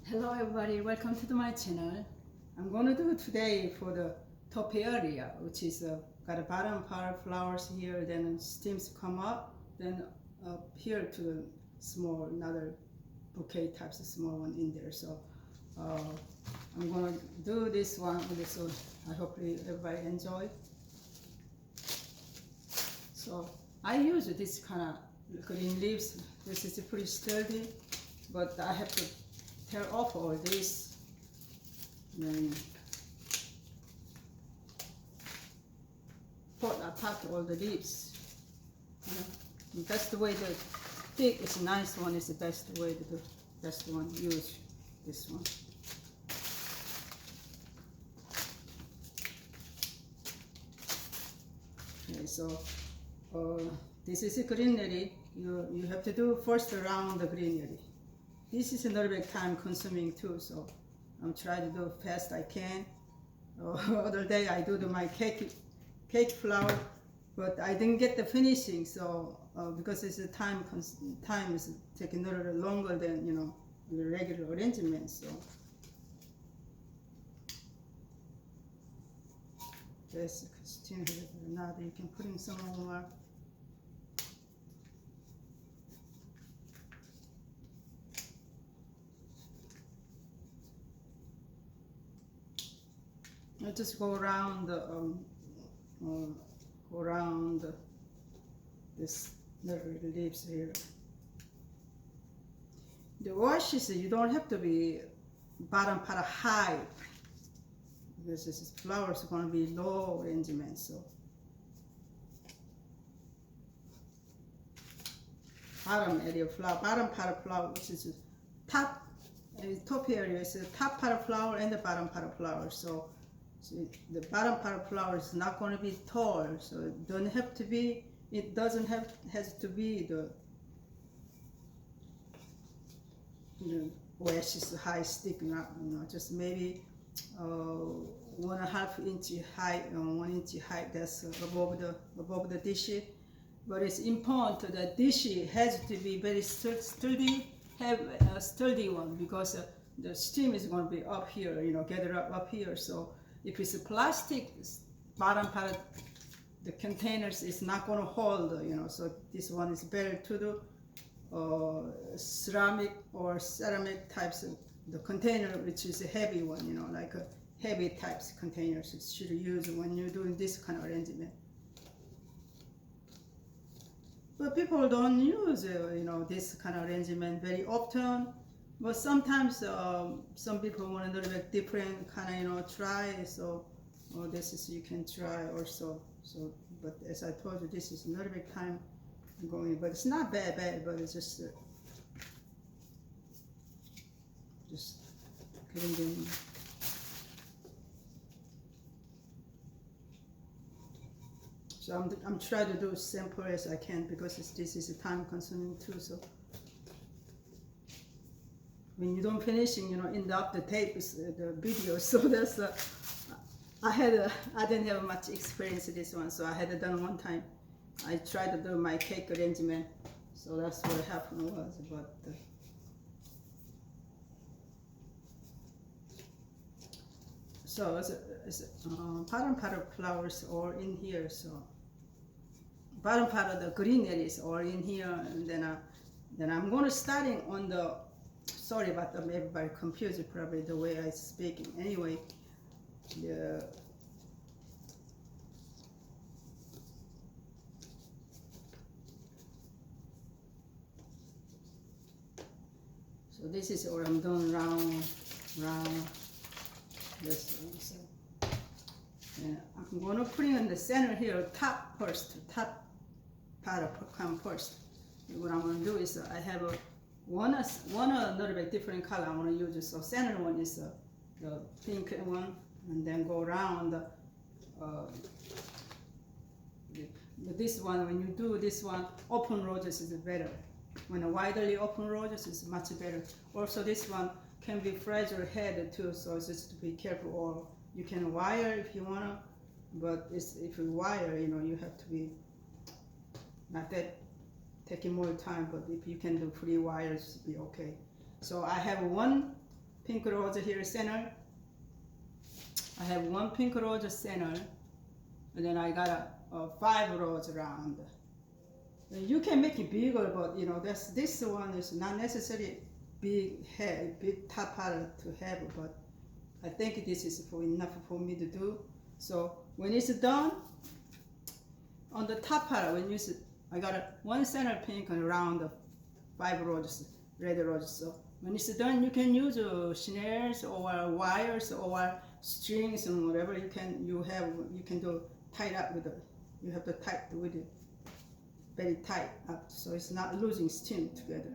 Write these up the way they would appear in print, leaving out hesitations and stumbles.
Hello everybody, welcome to my channel. I'm going to do today for the Topiary, which is got a bottom part flowers here, then stems come up, then up here to the small, another bouquet types of small one in there. So I'm going to do this one, so I hope everybody enjoy. So I use this kind of green leaves. This is pretty sturdy, but I have to tear off all this and then put apart all the leaves. That's the way the thick is nice one is the best way to do. Best one, use this one. Okay, so this is a greenery. You have to do first around the greenery. This is a little bit time consuming too, so I'm trying to do fast I can. Other day I do my cake flour, but I didn't get the finishing, so because it's a time is taking a little longer than the regular arrangement. So just continue now. You can put in some more. I just go around this little leaves here. The washes, you don't have to be bottom part high, because this flowers are going to be low arrangement. So bottom area flower, bottom part of flower, which is top. Topiary is the top part of flower and the bottom part of flower. So the bottom part of flower is not going to be tall, so it doesn't have to be. It doesn't has to be the wedge is high sticking up. Just maybe 1.5 inch height, 1 inch height. That's above the dish. But it's important that dish has to be very sturdy, have a sturdy one, because the stem is going to be up here. Gather up here. So if it's a plastic, bottom part of the containers is not going to hold, so this one is better to do ceramic types of the container, which is a heavy one, like a heavy types containers. It should use when you're doing this kind of arrangement. But people don't use, this kind of arrangement very often. But sometimes some people want a little bit different kind of try. So this is you can try also. So, but as I told you, this is a little bit time going, but it's not bad. But it's just getting them. So I'm trying to do as simple as I can, because this is a time consuming too. So when you don't finishing, end up the tape is the video. So that's I didn't have much experience in this one, so I had it done one time. I tried to do my cake arrangement, so that's what happened was. But so it's bottom part of flowers are in here. So bottom part of the greeneries are in here, and then I'm going to starting on the. Sorry about them, everybody confused probably the way I speaking. Anyway, so this is what I'm doing round this one. So I'm going to put it in the center here, top part of come first. What I'm going to do is I have one a little bit different color I want to use. So center one is the pink one, and then go around. This one, when you do this one, open roses is better. When a widely open roses is much better. Also, this one can be fragile head too, so just to be careful. Or you can wire if you wanna, but if you wire, you have to be not that taking more time. But if you can do free wires, be okay. So I have one pink rose here center. I have one pink rose center, and then I got a 5 rose around. You can make it bigger, but you know this one is not necessarily big head, big top part to have, but I think this is enough for me to do. So when it's done, on the top part, I got one center pink around the 5 roses, red roses. So when it's done, you can use snares or wires or strings and whatever you can do tight up with it. You have to tight with it very tight up so it's not losing steam together.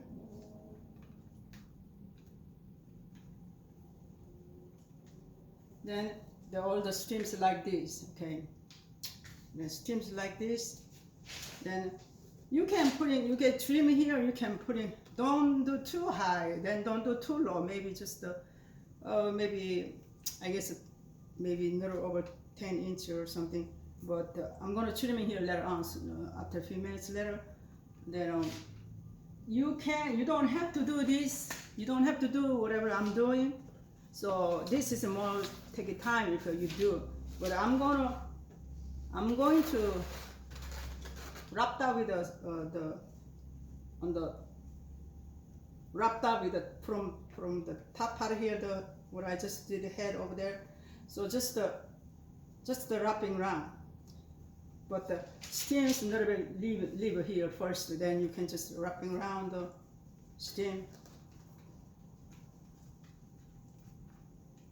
Then all the steams like this, okay? The steams like this. Then you can put in, you get trim here, you can put in, don't do too high, then don't do too low, maybe just maybe, I guess, maybe a little over 10 inches or something. But I'm gonna trim in here later on, so, after a few minutes later. Then you don't have to do this, you don't have to do whatever I'm doing. So this is more take time if you do. But I'm going to wrap that with wrapped up with from the top part here, what I just did the head over there. So just the wrapping around. But the stems a little bit leave it here first, then you can just wrapping around the stem.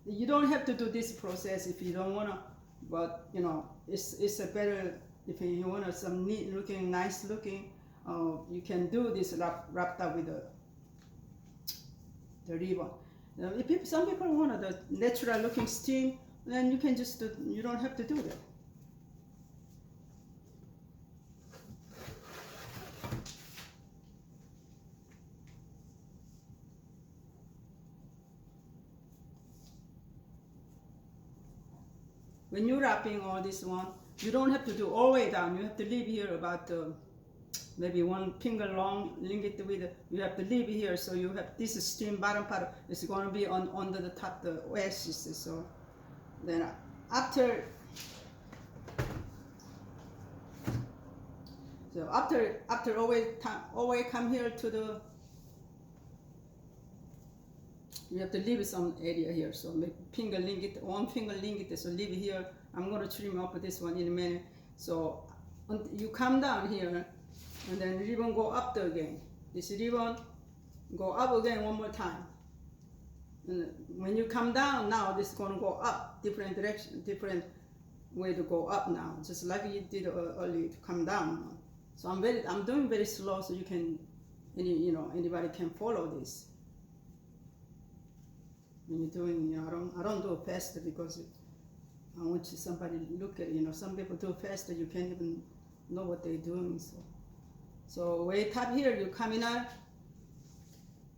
You don't have to do this process if you don't wanna, but you know it's a better if you want some neat looking, nice looking. You can do this wrapped up with the ribbon. If some people want the natural looking stem, then you can just you don't have to do that. When you're wrapping all this one, you don't have to do all the way down. You have to leave here about maybe 1 finger long lingot with you have to leave here, so you have this stem bottom part is going to be under the top the edges. So then after always come here to the, you have to leave some area here, so maybe finger lingot, 1 finger lingot, so leave here. I'm going to trim up this one in a minute. So you come down here, and then ribbon go up again. This ribbon go up again one more time. And when you come down now, this is going to go up, different direction, different way to go up now, just like you did earlier to come down. So I'm doing very slow, so you can, anybody can follow this. When you're doing, I don't do it faster because I want somebody to look at it. Some people do faster, you can't even know what they're doing. So way top here, you coming out.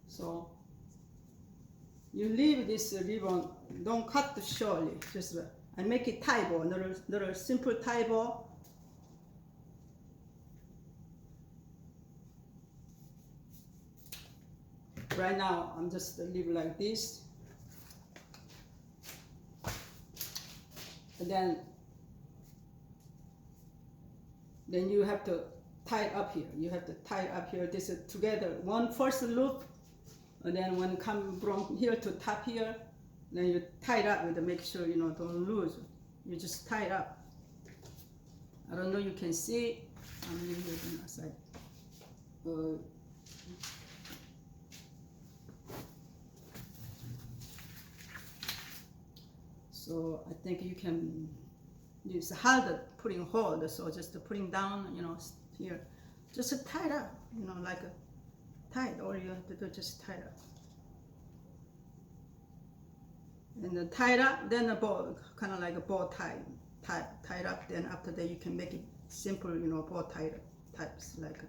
So you leave this ribbon, don't cut shortly, just and make it tie bow, another simple tie bow. Right now, I'm just leave like this. And then you have to tie it up here. You have to tie it up here. This is together. One first loop, and then when come from here to top here, then you tie it up with make sure don't lose. You just tie it up. I don't know you can see. I'm leaving it on the side. So I think you can use hard putting hold, so just putting down, here, just tie it up, like tight. All you have to do just tie it up, and then tie it up. Then a bow, kind of like a bow tie it up. Then after that, you can make it simple, bow tie types like.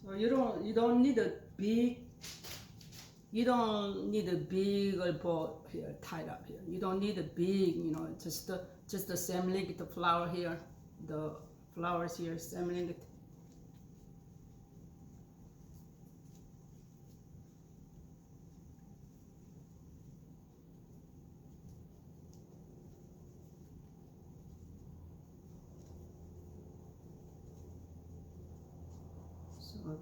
So you don't need big. You don't need a big bow here tied up here. You don't need a big, you know, just the same length, the flower here, the flowers here, same length. So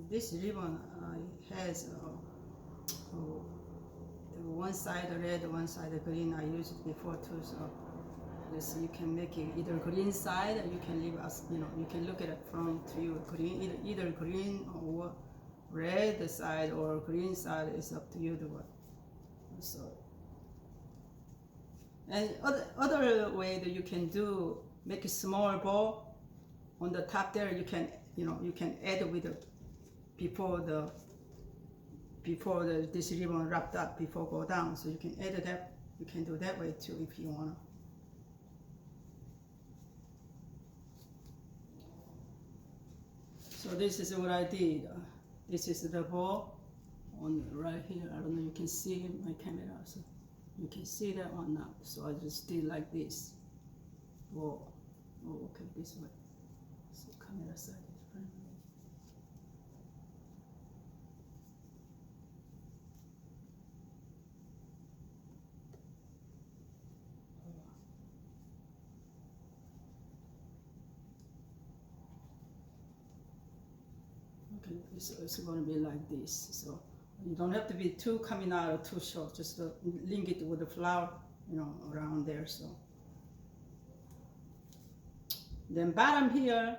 this ribbon has one side red, one side green. I used it before too, so this you can make it either green side, or you can leave us, you know, you can look at it from to you green, either green or red side or green side is up to you to what. So, and other way that you can do, make a small bow on the top there. You can, you know, you can add with the before this ribbon wrapped up before go down, so you can add that. You can do that way too if you wanna. So this is what I did. This is the bow on right here. I don't know, you can see my camera, so you can see that one now. So I just did like this. Whoa. Oh, okay, this way. So camera side is friendly. Okay, it's going to be like this. So you don't have to be too coming out or too short. Just link it with the flower, you know, around there. So then bottom here,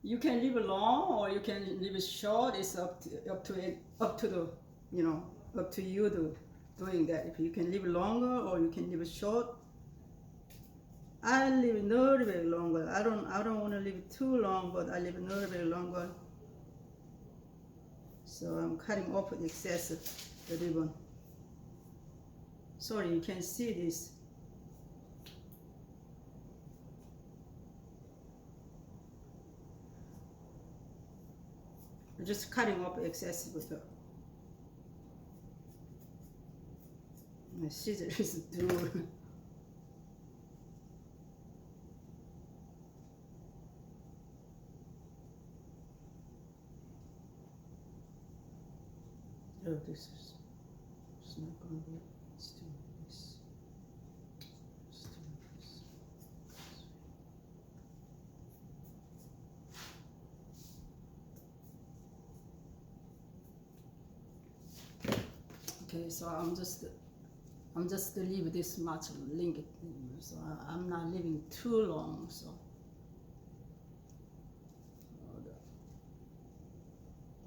you can leave it long or you can leave it short. It's up to the, you know, up to you to doing that. If you can leave it longer or you can leave it short. I leave it a little bit longer. I don't want to leave it too long, but I leave it a little bit longer. So I'm cutting off the excess of the ribbon. Sorry, you can see this. I'm just cutting off excess with the my scissors do. Oh, this is it's not going to be. Let's do this. Let's do this. Okay, so I'm just to leave this much length, so I'm not leaving too long. So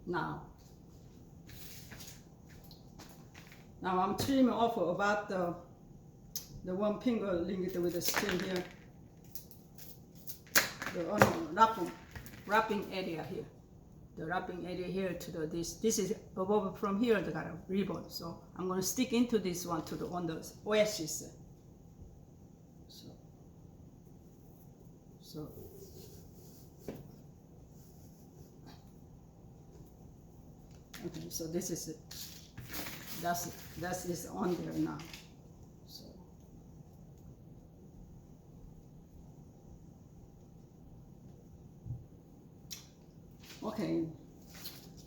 now I'm trimming off about the one finger linked with the string here, the wrapping area here. The wrapping area here to the this is above from here the kind of ribbon. So I'm gonna stick into this one to the on the oasis. So okay, so this is it. That is on there now. So okay,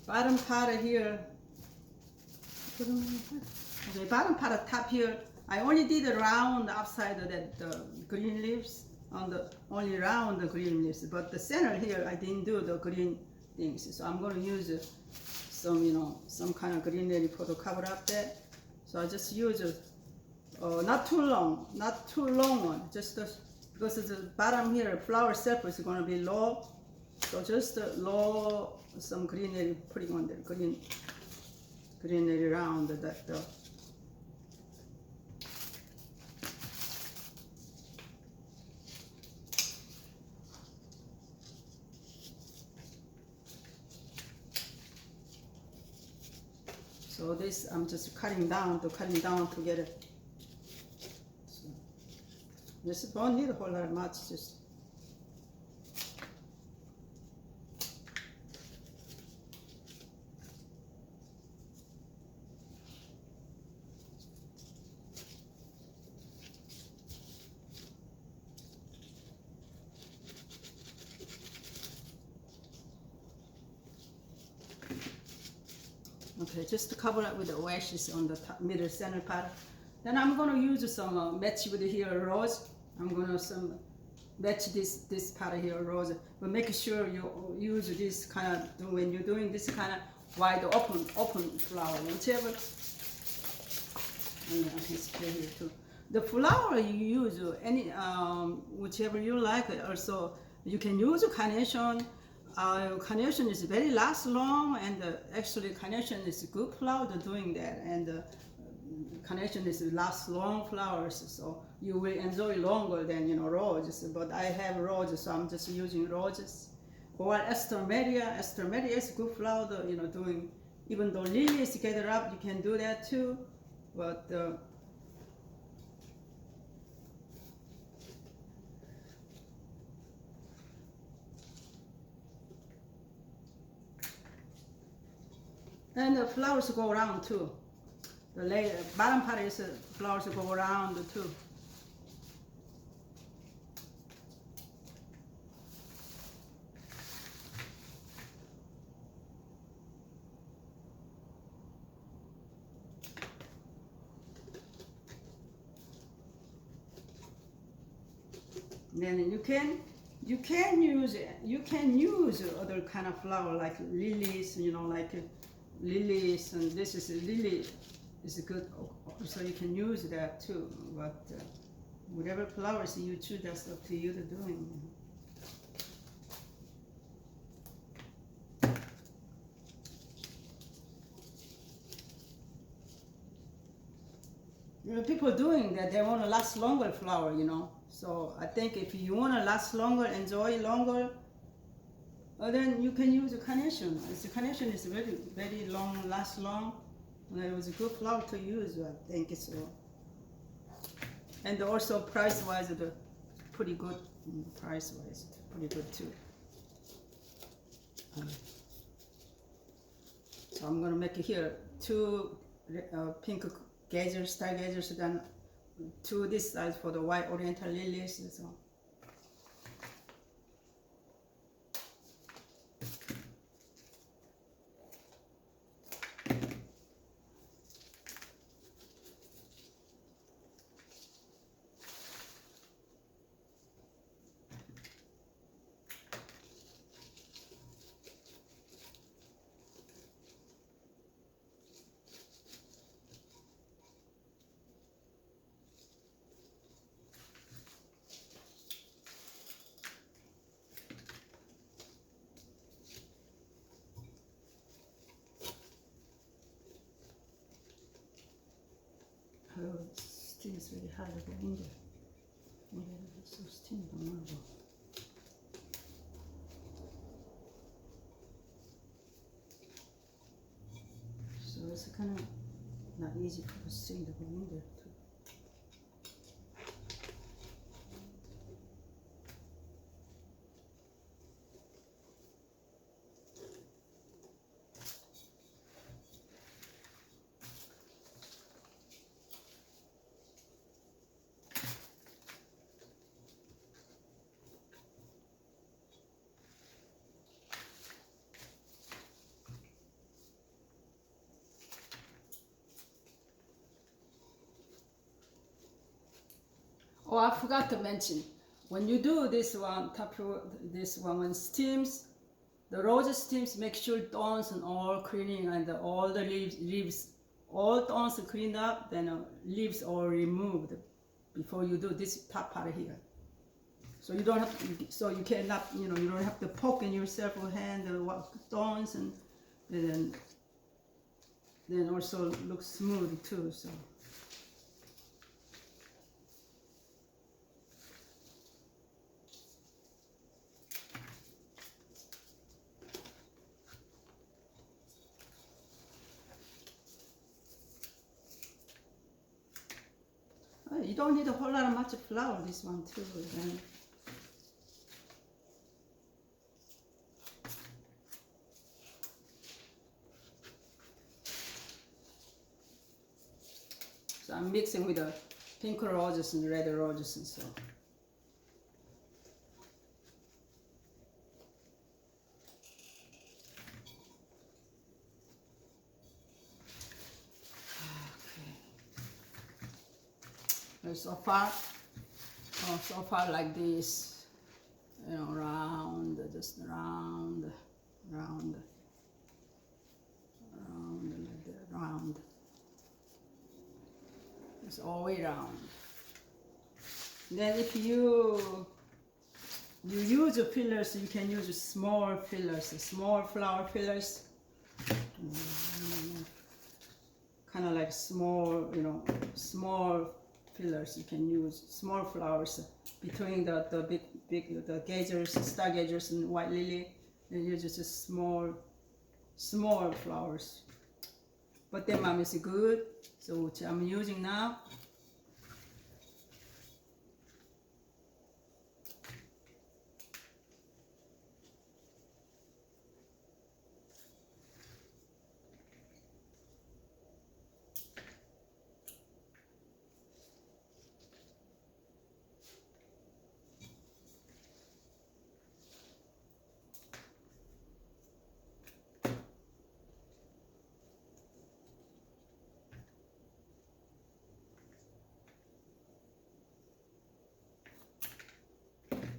bottom part here. Okay, bottom part of top here. I only did around the outside of that green leaves on the only around the green leaves, but the center here I didn't do the green things. So I'm going to use some, you know, some kind of greenery for to cover up that. So I just use not too long one, just because the bottom here flower surface is going to be low. So just low some greenery putting on there, greenery around that. So this I'm just cutting down to get it. So this don't need a whole lot much, just Okay, just to cover it with the washes on the top, middle center part. Then I'm gonna use some match with here rose. I'm gonna match this part here rose, but make sure you use this kind of when you're doing this kind of wide open flower, whichever. And I can spray here too. The flower you use any whichever you like. Also, you can use carnation. Carnation is very last long, and actually carnation is a good flower doing that, and carnation is last long flowers, so you will enjoy longer than roses. But I have roses, so I'm just using roses. Or Estomeria is a good flower, doing, even though lilies gather up, you can do that too. But and the flowers go around too. The bottom part is flowers go around too. Then you can use other kind of flower like lilies, like lilies, and this is a lily is good, so you can use that too. But whatever flowers you choose, that's up to you to doing. People doing that, they want to last longer flower, So I think if you want to last longer, enjoy longer, then you can use a carnation. The carnation is very, very long, last long. And it was a good flower to use, I think so. And also price-wise, pretty good. Price-wise, pretty good too. So I'm gonna make it here 2 pink gazers, stargazers, then 2 this side for the white oriental lilies. So. Oh, still is very hard to go in there. Maybe it's so still, I don't know. So it's kind of not easy for the string to go in there too. Oh, I forgot to mention, when you do this one, when steams, the rose steams, make sure thorns and all cleaning, and all the leaves, all thorns cleaned up, then leaves all removed before you do this top part here. So you don't have to, so you cannot, you don't have to poke in yourself with hand the thorns, and then also looks smooth too. So. You don't need a whole lot of much flour, this one too. Then. So I'm mixing with the pink roses and red roses and so. so far like this, you know, round, just round, round, round, like that, round. It's all the way round. Then if you use fillers, you can use small fillers, small flower fillers. Kind of like small, you know, small fillers you can use, small flowers between the big the gazers, star gazers and white lily. You use just small flowers. But their mom is good, so which I'm using now.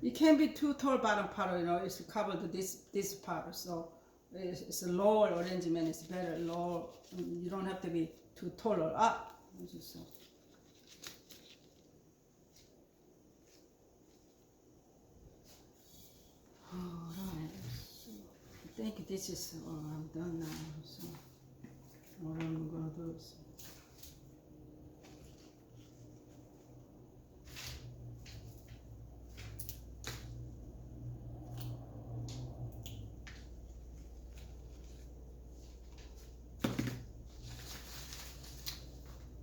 It can't be too tall bottom part, you know, it's covered this part, so it's a lower arrangement is better, lower, you don't have to be too tall or up. Just, alright, so I think this is all I'm done now, so what I'm gonna do is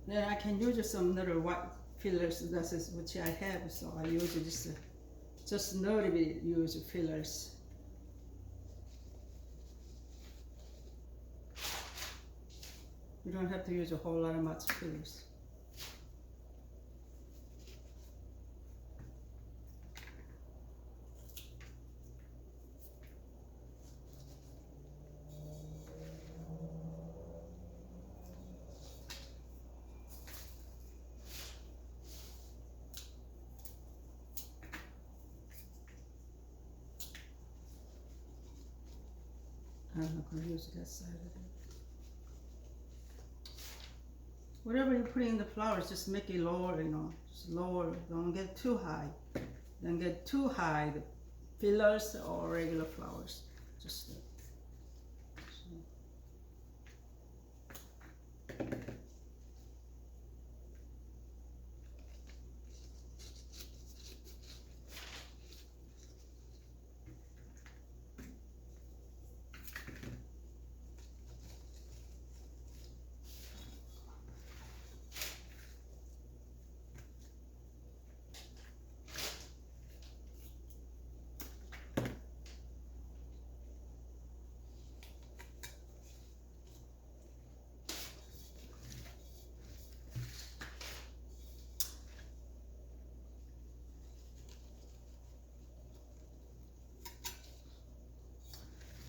then I can use some little white fillers, that is which I have, so I use just a little bit use fillers. You don't have to use a whole lot of much fillers. I'm not going to use that side of it. Whatever you put in the flowers, just make it lower, you know, just lower. Don't get too high. Don't get too high, the fillers or regular flowers. Just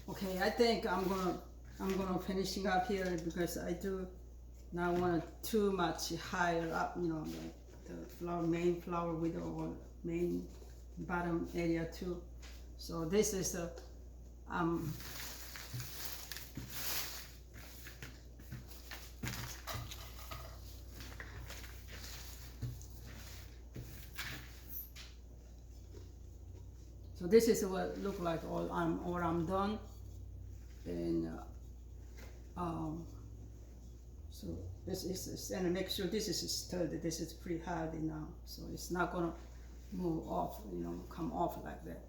okay, I think I'm gonna finishing up here because I do not want too much higher up, you know, the flower, main flower with the main bottom area too. So this is a so this is what it look like all I'm done. And so this is, and make sure this is sturdy. This is pretty hardy now, so it's not gonna move off, you know, come off like that.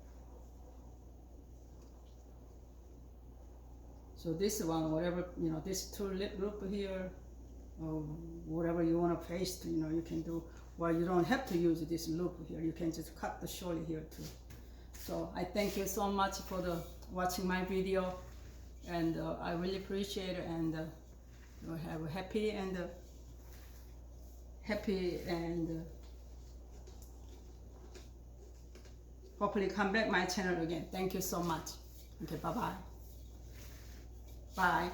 So this one, whatever, you know, this tulip loop here, or whatever you want to paste, you know, you can do. Well, you don't have to use this loop here. You can just cut the short here too. So I thank you so much for watching my video, and I really appreciate it, and you have a happy and hopefully come back my channel again. Thank you so much. Okay, bye-bye. Bye.